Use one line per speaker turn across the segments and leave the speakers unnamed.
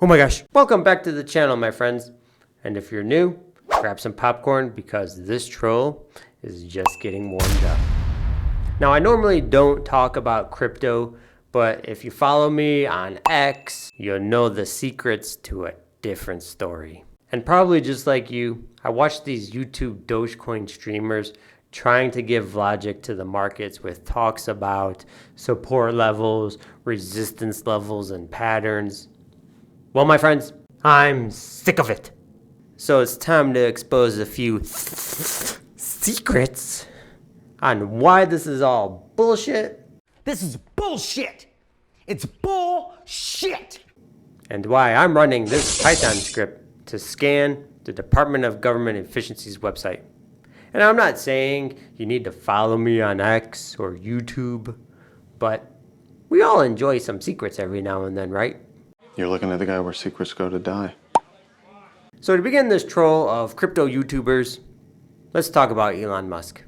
Oh my gosh. Welcome back to the channel, my friends. And if you're new, grab some popcorn because this troll is just getting warmed up. Now, I normally don't talk about crypto, but if you follow me on X, you'll know the secrets to a different story. And probably just like you, I watch these YouTube Dogecoin streamers trying to give logic to the markets with talks about support levels, resistance levels, and patterns. Well, my friends, I'm sick of it. So it's time to expose a few secrets on why this is all bullshit.
This is bullshit. It's bullshit.
And why I'm running this Python script to scan the Department of Government Efficiency's website. And I'm not saying you need to follow me on X or YouTube, but we all enjoy some secrets every now and then, right?
You're looking at the guy where secrets go to die.
So to begin this troll of crypto YouTubers, let's talk about Elon Musk.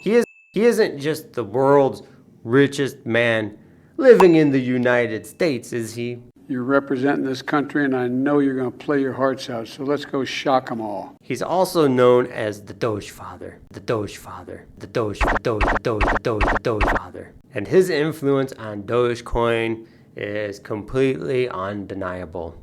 He isn't just the world's richest man living in the United States, is he?
You're representing this country, and I know you're going to play your hearts out, so let's go shock them all.
He's also known as the Dogefather, the Dogefather, the Dogefather. And his influence on Dogecoin is completely undeniable.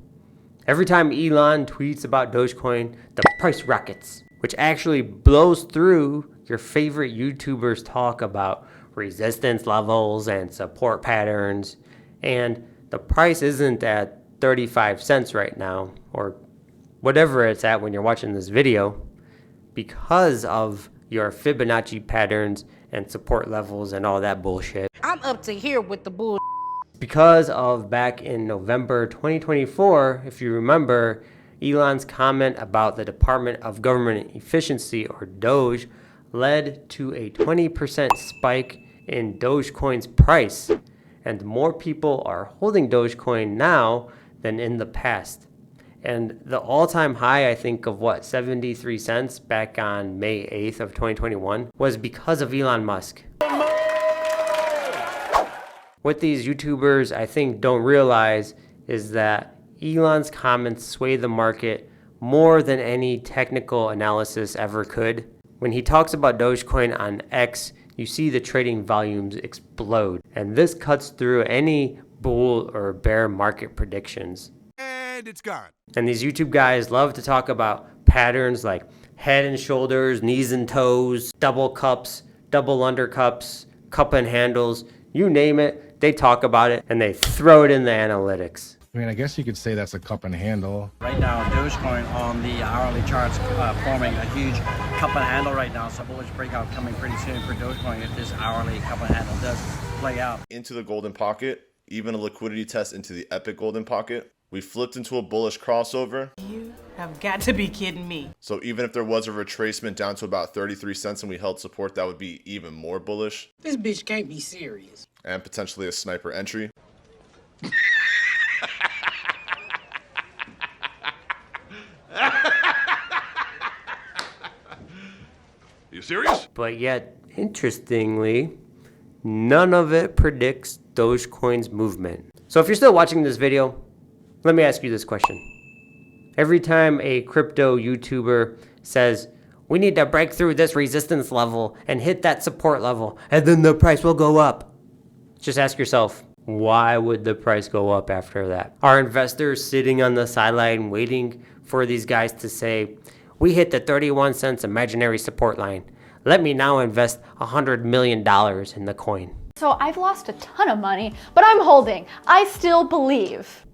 Every time Elon tweets about Dogecoin, the price rockets, which actually blows through your favorite YouTubers talk about resistance levels and support patterns. And the price isn't at 35 cents right now, or whatever it's at when you're watching this video, because of your Fibonacci patterns and support levels and all that bullshit.
I'm up to here with the bull.
Because of back in November 2024, if you remember, Elon's comment about the Department of Government Efficiency, or DOGE, led to a 20% spike in Dogecoin's price. And more people are holding Dogecoin now than in the past. And the all-time high, I think, of 73 cents back on May 8th of 2021 was because of Elon Musk. What these YouTubers, I think, don't realize is that Elon's comments sway the market more than any technical analysis ever could. When he talks about Dogecoin on X, you see the trading volumes explode. And this cuts through any bull or bear market predictions.
And it's gone.
And these YouTube guys love to talk about patterns like head and shoulders, knees and toes, double cups, double undercups, cup and handles, you name it. They talk about it and they throw it in the analytics.
I mean, I guess you could say that's a cup and handle.
Right now, Dogecoin on the hourly charts forming a huge cup and handle right now. So bullish breakout coming pretty soon for Dogecoin if this hourly cup and handle does play out.
Into the golden pocket, even a liquidity test into the epic golden pocket. We flipped into a bullish crossover.
You have got to be kidding me.
So even if there was a retracement down to about 33 cents and we held support, that would be even more bullish.
This bitch can't be serious.
And potentially a sniper entry.
You serious?
But yet, interestingly, none of it predicts Dogecoin's movement. So if you're still watching this video, let me ask you this question. Every time a crypto YouTuber says, we need to break through this resistance level and hit that support level, and then the price will go up. Just ask yourself, why would the price go up after that? Are investors sitting on the sideline waiting for these guys to say, we hit the 31 cents imaginary support line. Let me now invest $100 million in the coin.
So I've lost a ton of money, but I'm holding. I still believe.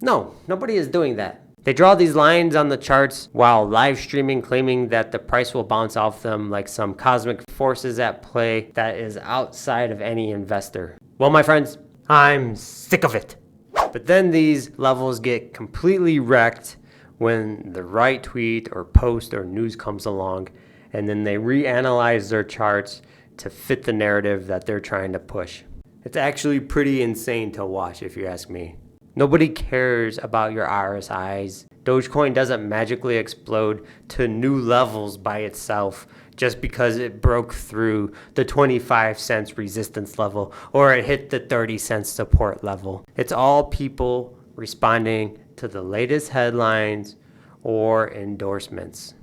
No, nobody is doing that. They draw these lines on the charts while live streaming, claiming that the price will bounce off them like some cosmic forces at play that is outside of any investor. Well, my friends, I'm sick of it. But then these levels get completely wrecked when the right tweet or post or news comes along, and then they reanalyze their charts to fit the narrative that they're trying to push. It's actually pretty insane to watch, if you ask me. Nobody cares about your RSIs. Dogecoin doesn't magically explode to new levels by itself just because it broke through the 25 cents resistance level or it hit the 30 cents support level. It's all people responding to the latest headlines or endorsements.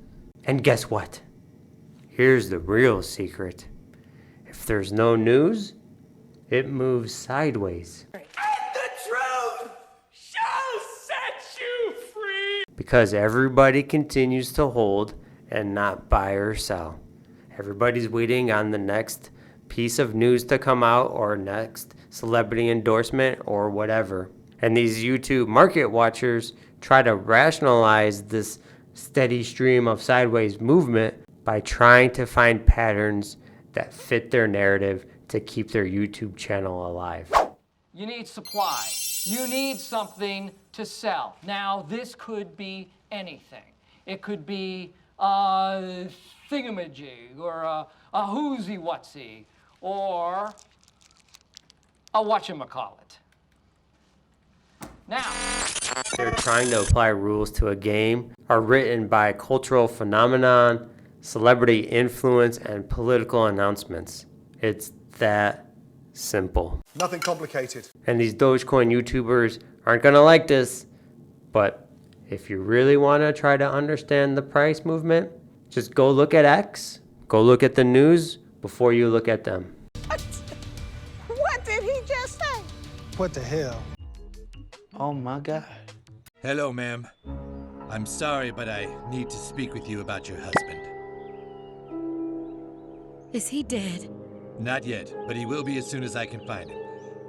And guess what? Here's the real secret. If there's no news, it moves sideways.
And the truth shall set you free.
Because everybody continues to hold and not buy or sell. Everybody's waiting on the next piece of news to come out or next celebrity endorsement or whatever. And these YouTube market watchers try to rationalize this steady stream of sideways movement by trying to find patterns that fit their narrative to keep their YouTube channel alive.
You need supply. You need something to sell. Now, this could be anything. It could be a thingamajig or a whoozy-whatsy or a whatchamacallit. Now,
they're trying to apply rules to a game are written by cultural phenomenon, celebrity influence, and political announcements. It's that simple.
Nothing complicated.
And these Dogecoin YouTubers aren't gonna like this, but if you really wanna try to understand the price movement, just go look at X, go look at the news before you look at them.
What did he just say?
What the hell?
Oh my God.
Hello, ma'am. I'm sorry, but I need to speak with you about your husband.
Is he dead?
Not yet, but he will be as soon as I can find him.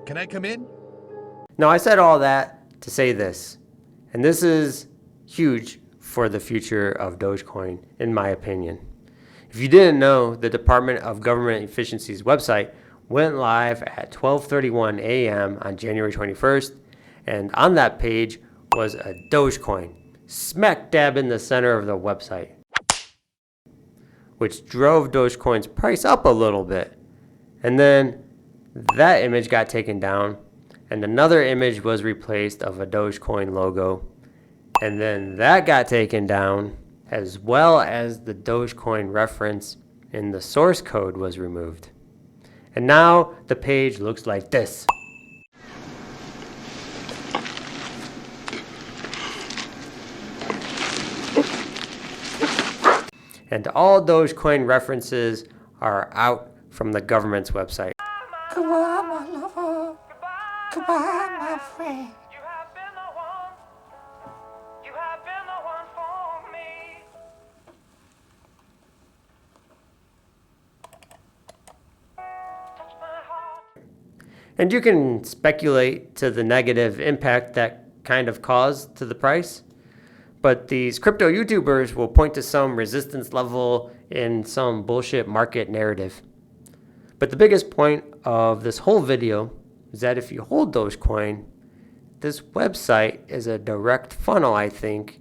Can I come in?
Now, I said all that to say this, and this is huge for the future of Dogecoin, in my opinion. If you didn't know, the Department of Government Efficiency's website went live at 12:31 a.m. on January 21st, and on that page was a Dogecoin, smack dab in the center of the website, which drove Dogecoin's price up a little bit. And then that image got taken down, and another image was replaced of a Dogecoin logo. And then that got taken down, as well as the Dogecoin reference in the source code was removed. And now the page looks like this. And all Dogecoin references are out from the government's website.
Goodbye, my lover. Goodbye, my friend.
you have been the one. You have been the one for me. Touch my heart.
And you can speculate to the negative impact that kind of caused to the price. But these crypto YouTubers will point to some resistance level in some bullshit market narrative. But the biggest point of this whole video is that if you hold Dogecoin, this website is a direct funnel, I think,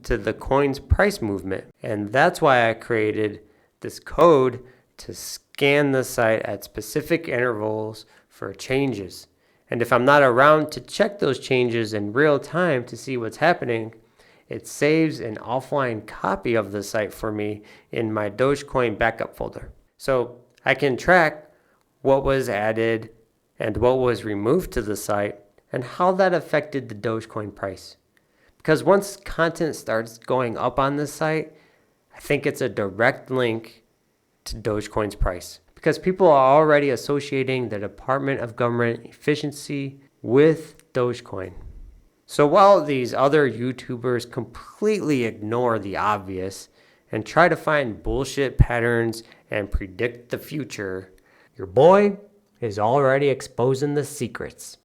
to the coin's price movement. And that's why I created this code to scan the site at specific intervals for changes. And if I'm not around to check those changes in real time to see what's happening, it saves an offline copy of the site for me in my Dogecoin backup folder. So I can track what was added and what was removed to the site and how that affected the Dogecoin price. Because once content starts going up on the site, I think it's a direct link to Dogecoin's price. Because people are already associating the Department of Government Efficiency with Dogecoin. So while these other YouTubers completely ignore the obvious and try to find bullshit patterns and predict the future, your boy is already exposing the secrets.